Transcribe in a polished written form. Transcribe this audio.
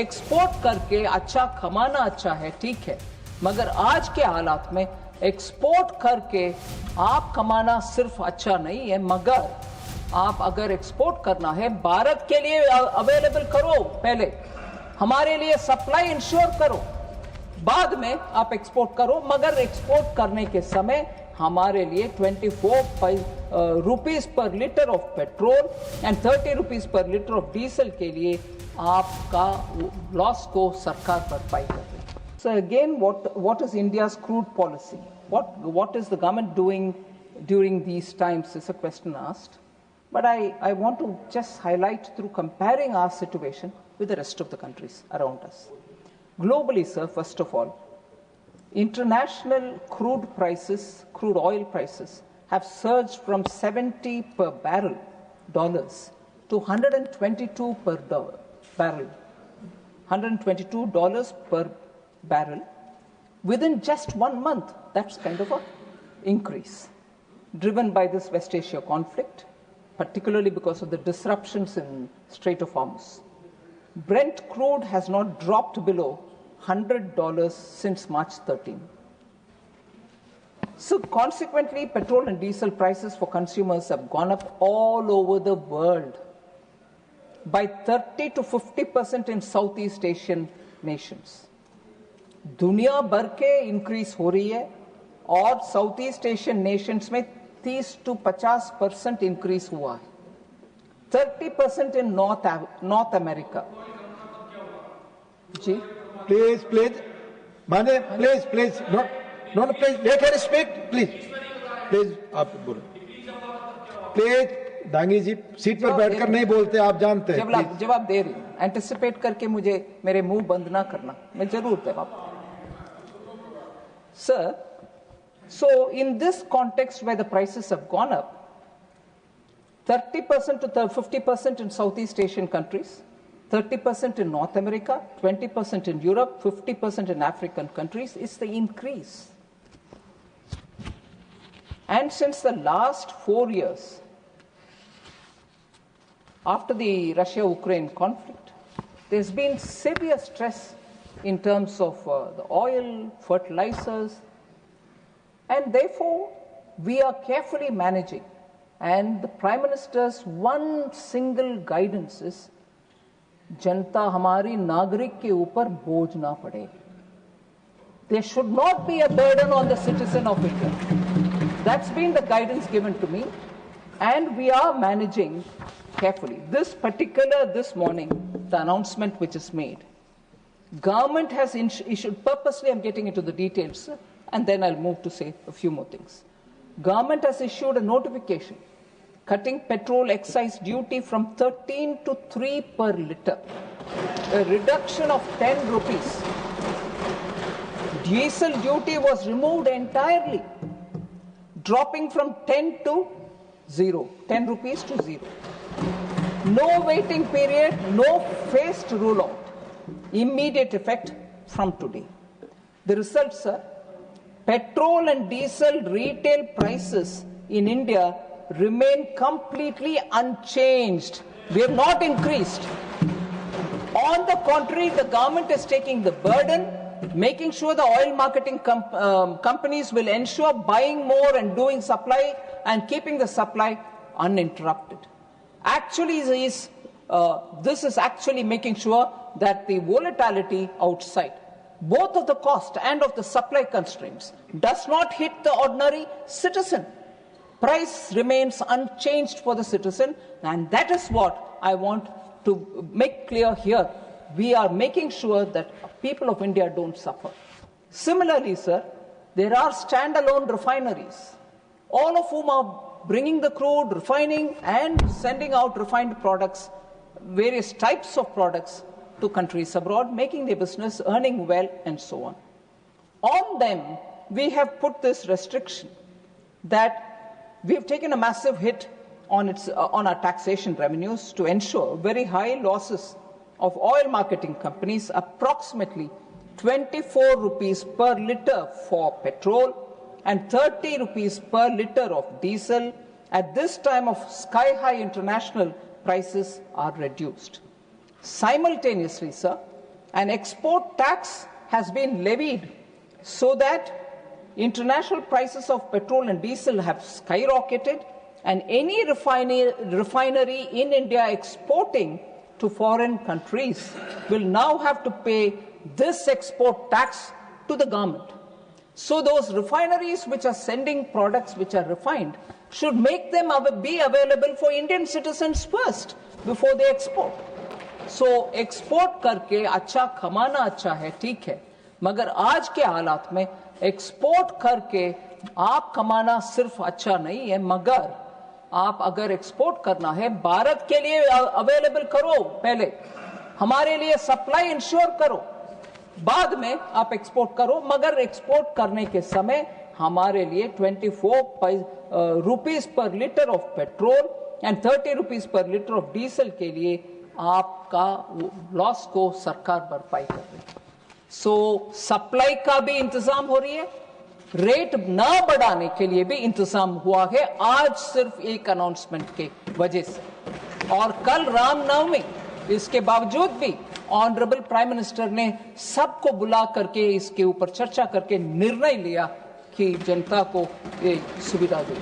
Export करके अच्छा कमाना अच्छा है, ठीक है, मगर आज के हालात में एक्सपोर्ट करके आप कमाना सिर्फ अच्छा नहीं है, मगर आप अगर एक्सपोर्ट करना है भारत के लिए अवेलेबल करो, पहले हमारे लिए सप्लाई इंश्योर करो, बाद में आप एक्सपोर्ट करो, मगर एक्सपोर्ट करने के समय हमारे लिए 24 रुपीस पर litre of petrol and 30 rupees पर लीटर ऑफ डीजल के लिए आपका लॉस को सरकार भरपाई कर रही है. So again, what is India's crude policy? What is the government doing during these times is a question asked. But I want to just highlight through comparing our situation with the rest of the countries around us. Globally, sir, first of all, international crude oil prices, have surged from 70 per barrel dollars to 122 per barrel, $122 per barrel within just 1 month. That's kind of an increase driven by this West Asia conflict, particularly because of the disruptions in Strait of Hormuz. Brent crude has not dropped below $100 since March 13. So consequently, petrol and diesel prices for consumers have gone up all over the world by 30 to 50% in Southeast Asian nations. दुनिया भर के increase हो रही है और south Asian Nations में 30 to 50% increase हुआ है, 30% in North America. Ji please माने please not please let her speak please आप बोलो please. दांगी जी सीट पर बैठकर नहीं बोलते, आप जानते हैं. जवाब दे रही हूं, एंटिसिपेट करके मुझे मेरे मुंह बंद ना करना, मैं जरूर जवाब. Sir, so in this context where the prices have gone up 30% to 50% in Southeast Asian countries, 30% in North America, 20% in Europe, 50% in African countries is the increase. And since the last 4 years, after the Russia-Ukraine conflict, there's been severe stress in terms of the oil, fertilizers, and therefore we are carefully managing. And the Prime Minister's one single guidance is, जनता हमारी नागरिक के ऊपर बोझ ना पड़े. There should not be a burden on the citizen of India. That's been the guidance given to me, and we are managing carefully. This morning, the announcement which is made, government has issued, purposely I'm getting into the details, and then I'll move to say a few more things. Government has issued a notification cutting petrol excise duty from 13 to 3 per litre, a reduction of 10 rupees. Diesel duty was removed entirely, dropping from 10 to 0, 10 rupees to 0. No waiting period, no phased rollout. Immediate effect from today. The results are petrol and diesel retail prices in India remain completely unchanged. We have not increased. On the contrary, the government is taking the burden, making sure the oil marketing companies will ensure buying more and doing supply and keeping the supply uninterrupted. Actually, this is actually making sure that the volatility outside, both of the cost and of the supply constraints, does not hit the ordinary citizen. Price remains unchanged for the citizen, and that is what I want to make clear here. We are making sure that people of India don't suffer. Similarly, sir, there are standalone refineries, all of whom are bringing the crude, refining, and sending out refined products, various types of products to countries abroad, making their business, earning well, and so on. On them, we have put this restriction that we have taken a massive hit on our taxation revenues to ensure very high losses of oil marketing companies, approximately 24 rupees per litre for petrol and 30 rupees per litre of diesel. At this time of sky-high international prices are reduced. Simultaneously, sir, An export tax has been levied so that international prices of petrol and diesel have skyrocketed, and any refinery in India exporting to foreign countries will now have to pay this export tax to the government. So those refineries which are sending products which are refined should make them be available for Indian citizens first before they export. So export करके अच्छा कमाना अच्छा है, ठीक है, मगर आज के हालात में एक्सपोर्ट करके आप कमाना सिर्फ अच्छा नहीं है, मगर आप अगर एक्सपोर्ट करना है भारत के लिए अवेलेबल करो, पहले हमारे लिए सप्लाई इंश्योर करो, बाद में आप एक्सपोर्ट करो, मगर एक्सपोर्ट करने के समय हमारे लिए 24 रुपीस पर litre of petrol and 30 rupees पर लीटर ऑफ डीजल के लिए आपका लॉस को सरकार भरपाई कर रही है। सो सप्लाई का भी इंतजाम हो रही है, रेट ना बढ़ाने के लिए भी इंतजाम हुआ है आज सिर्फ एक अनाउंसमेंट के वजह से। और कल रामनवमी, इसके बावजूद भी ऑनरेबल प्राइम मिनिस्टर ने सबको बुला करके इसके ऊपर चर्चा करके निर्णय लिया कि जनता को ये सुविधा दे।